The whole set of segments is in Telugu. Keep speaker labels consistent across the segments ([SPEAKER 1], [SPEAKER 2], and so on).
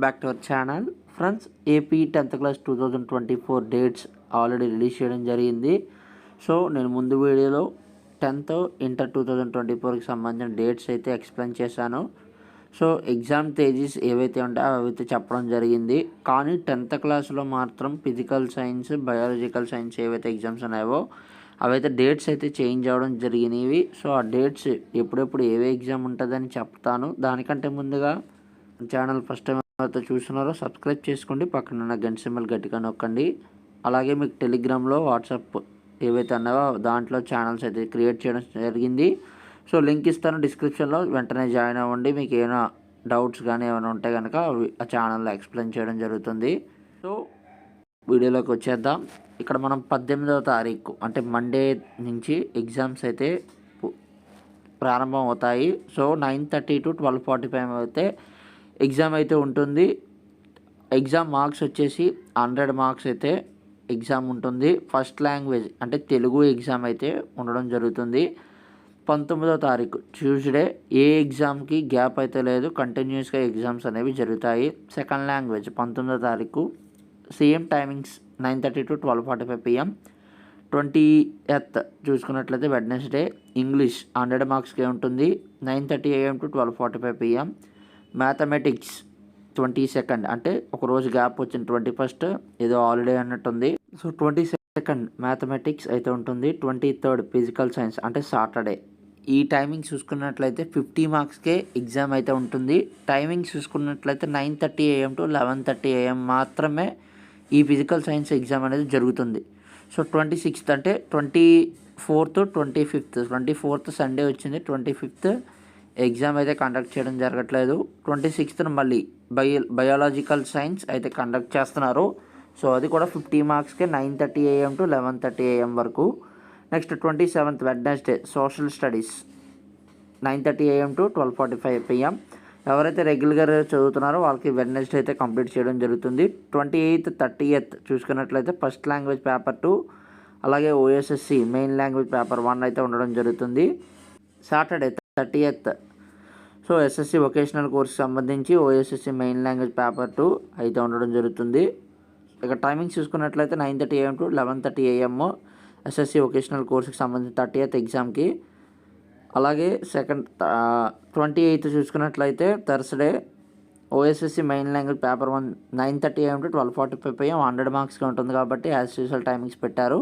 [SPEAKER 1] Back to our channel friends. AP 10th class 2024 dates already release చేయడం జరిగింది. సో నేను ముందు వీడియోలో 10th ఇంటర్ 2024కి సంబంధించిన డేట్స్ అయితే ఎక్స్ప్లెయిన్ చేశాను. సో ఎగ్జామ్ తేదీస్ ఏవైతే ఉంటాయో అవైతే చెప్పడం జరిగింది. కానీ 10th క్లాస్లో మాత్రం ఫిజికల్ సైన్స్, బయాలజికల్ సైన్స్ ఏవైతే ఎగ్జామ్స్ ఉన్నాయో అవైతే డేట్స్ అయితే చేంజ్ అవ్వడం జరిగినవి. సో ఆ డేట్స్ ఎప్పుడెప్పుడు ఏవే ఎగ్జామ్ ఉంటుందని చెప్తాను. దానికంటే ముందుగా ఛానల్ ఫస్ట్ టైం అయితే చూస్తున్నారో సబ్స్క్రైబ్ చేసుకోండి, పక్కన ఉన్న గంట సింబల్ గట్టిగా నొక్కండి. అలాగే మీకు టెలిగ్రామ్లో, వాట్సాప్ ఏవైతే అన్నావో దాంట్లో ఛానల్స్ అయితే క్రియేట్ చేయడం జరిగింది. సో లింక్ ఇస్తాను డిస్క్రిప్షన్లో, వెంటనే జాయిన్ అవ్వండి. మీకు ఏమైనా డౌట్స్ కానీ ఏమైనా ఉంటే కనుక ఆ ఛానల్లో ఎక్స్ప్లెయిన్ చేయడం జరుగుతుంది. సో వీడియోలోకి వచ్చేద్దాం. ఇక్కడ మనం 18వ తారీఖు అంటే మండే నుంచి ఎగ్జామ్స్ అయితే ప్రారంభం అవుతాయి. సో 9:30 to 12:45 అయితే ఎగ్జామ్ అయితే ఉంటుంది. ఎగ్జామ్ మార్క్స్ వచ్చేసి 100 మార్క్స్ అయితే ఎగ్జామ్ ఉంటుంది. ఫస్ట్ లాంగ్వేజ్ అంటే తెలుగు ఎగ్జామ్ అయితే ఉండడం జరుగుతుంది. 19వ తారీఖు ట్యూస్డే ఏ ఎగ్జామ్కి గ్యాప్ అయితే లేదు, కంటిన్యూస్గా ఎగ్జామ్స్ అనేవి జరుగుతాయి. సెకండ్ లాంగ్వేజ్ 19వ తారీఖు same timings 9:30 to 12:45 PM. 20th చూసుకున్నట్లయితే వెడ్నెస్డే ఇంగ్లీష్ 100 మార్క్స్కే ఉంటుంది. 9:30 AM to 12:45 PM. Mathematics 22nd అంటే ఒకరోజు గ్యాప్ వచ్చింది, 21st ఏదో హాలిడే అన్నట్టుంది. సో 22nd మ్యాథమెటిక్స్ అయితే ఉంటుంది. 23rd ఫిజికల్ సైన్స్ అంటే సాటర్డే. ఈ టైమింగ్స్ చూసుకున్నట్లయితే 50 మార్క్స్కే ఎగ్జామ్ అయితే ఉంటుంది. టైమింగ్స్ చూసుకున్నట్లయితే 9:30 AM to 11:30 AM మాత్రమే ఈ ఫిజికల్ సైన్స్ ఎగ్జామ్ అనేది జరుగుతుంది. సో 26th అంటే 24th 25th 24th సండే వచ్చింది, 25th ఎగ్జామ్ అయితే కండక్ట్ చేయడం జరగట్లేదు. 26th మళ్ళీ బయాలజికల్ సైన్స్ అయితే కండక్ట్ చేస్తున్నారు. సో అది కూడా 50 మార్క్స్కే 9:30 AM to 11:30 AM వరకు. Next 27th Wednesday social studies 9:30 AM to 12:45 PM. ఎవరైతే రెగ్యులర్గా చదువుతున్నారో వాళ్ళకి వెడ్నెస్డే అయితే కంప్లీట్ చేయడం జరుగుతుంది. 28th 30th చూసుకున్నట్లయితే ఫస్ట్ లాంగ్వేజ్ పేపర్ 2 అలాగే OSSC మెయిన్ లాంగ్వేజ్ పేపర్ 1 అయితే ఉండడం జరుగుతుంది. Saturday 30th so SSC vocational కోర్స్కి సంబంధించి OSSC మెయిన్ లాంగ్వేజ్ పేపర్ 2 అయితే ఉండడం జరుగుతుంది. ఇక టైమింగ్స్ చూసుకున్నట్లయితే 9:30 AM to 11:30 AM SSC vocational కోర్స్కి సంబంధించి 30th ఎగ్జామ్కి. అలాగే 28th చూసుకున్నట్లయితే Thursday OSSC main language paper 1 9:30 AM to 12:45 PM 100 మార్క్స్గా ఉంటుంది కాబట్టి యాజ్ యూజువల్ టైమింగ్స్ పెట్టారు.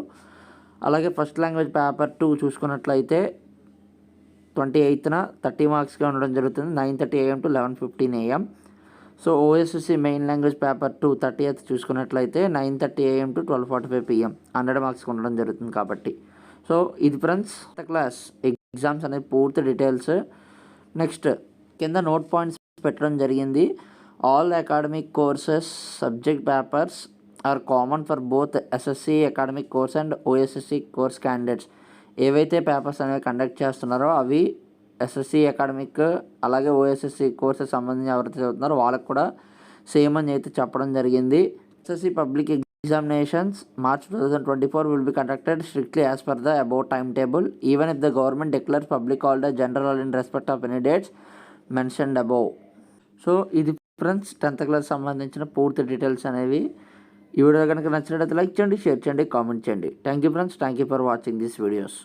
[SPEAKER 1] అలాగే ఫస్ట్ లాంగ్వేజ్ పేపర్ 2 చూసుకున్నట్లయితే 28th 30 మార్క్స్గా ఉండడం జరుగుతుంది, 9:30 AM to 11:15 AM. So OSSC main language paper 2 30th చూసుకున్నట్లయితే 9:30 AM to 12:45 PM 100 మార్క్స్కి ఉండడం జరుగుతుంది కాబట్టి. సో ఇది ఫ్రెండ్స్ క్లాస్ ఎగ్జామ్స్ అనేది పూర్తి డీటెయిల్స్. నెక్స్ట్ కింద నోట్ పాయింట్స్ పెట్టడం జరిగింది. All academic courses subject papers are common for both SSC academic course and OSSC course candidates. ఏవైతే పేపర్స్ అనేవి కండక్ట్ చేస్తున్నారో అవి SSC అకాడమిక్ అలాగే OSSC కోర్సెస్ సంబంధించి ఎవరైతే చదువుతున్నారో వాళ్ళకి కూడా సేమ్ అని అయితే చెప్పడం జరిగింది. SSC public examinations March 2024 will be conducted strictly as per the above timetable even if the government declares public holiday general in respect of any dates mentioned above. So ఇది ఫ్రెండ్స్ 10th క్లాస్ సంబంధించిన పూర్తి డీటెయిల్స్ అనేవి. ఈ వీడియో కనుక నచ్చినట్లయితే లైక్ చేయండి, షేర్ చేయండి, కామెంట్ చేయండి. Thank you friends, thank you for watching this videos.